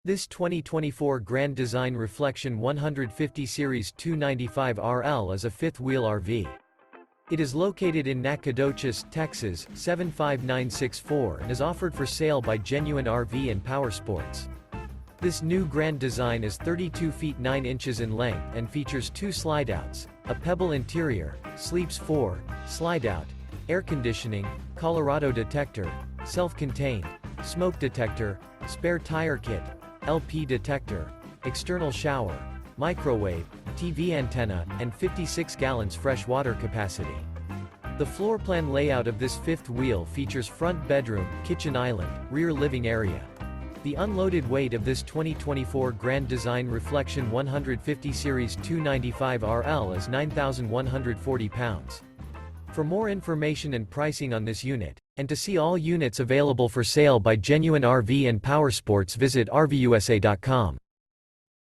This 2024 Grand Design Reflection 150 Series 295RL is a fifth-wheel RV. It is located in Nacogdoches, Texas, 75964 and is offered for sale by Genuine RV and Powersports. This new Grand Design is 32 feet 9 inches in length and features two slideouts, a Pebble interior, sleeps 4, slideout, air conditioning, Colorado Detector, self-contained, smoke detector, spare tire kit, LP detector, external shower, microwave, TV antenna, and 56 gallons fresh water capacity. The floor plan layout of this fifth wheel features front bedroom, kitchen island, rear living area. The unloaded weight of this 2024 Grand Design Reflection 150 Series 295RL is 9,140 pounds. For more information and pricing on this unit, and to see all units available for sale by Genuine RV and Powersports, visit RVUSA.com.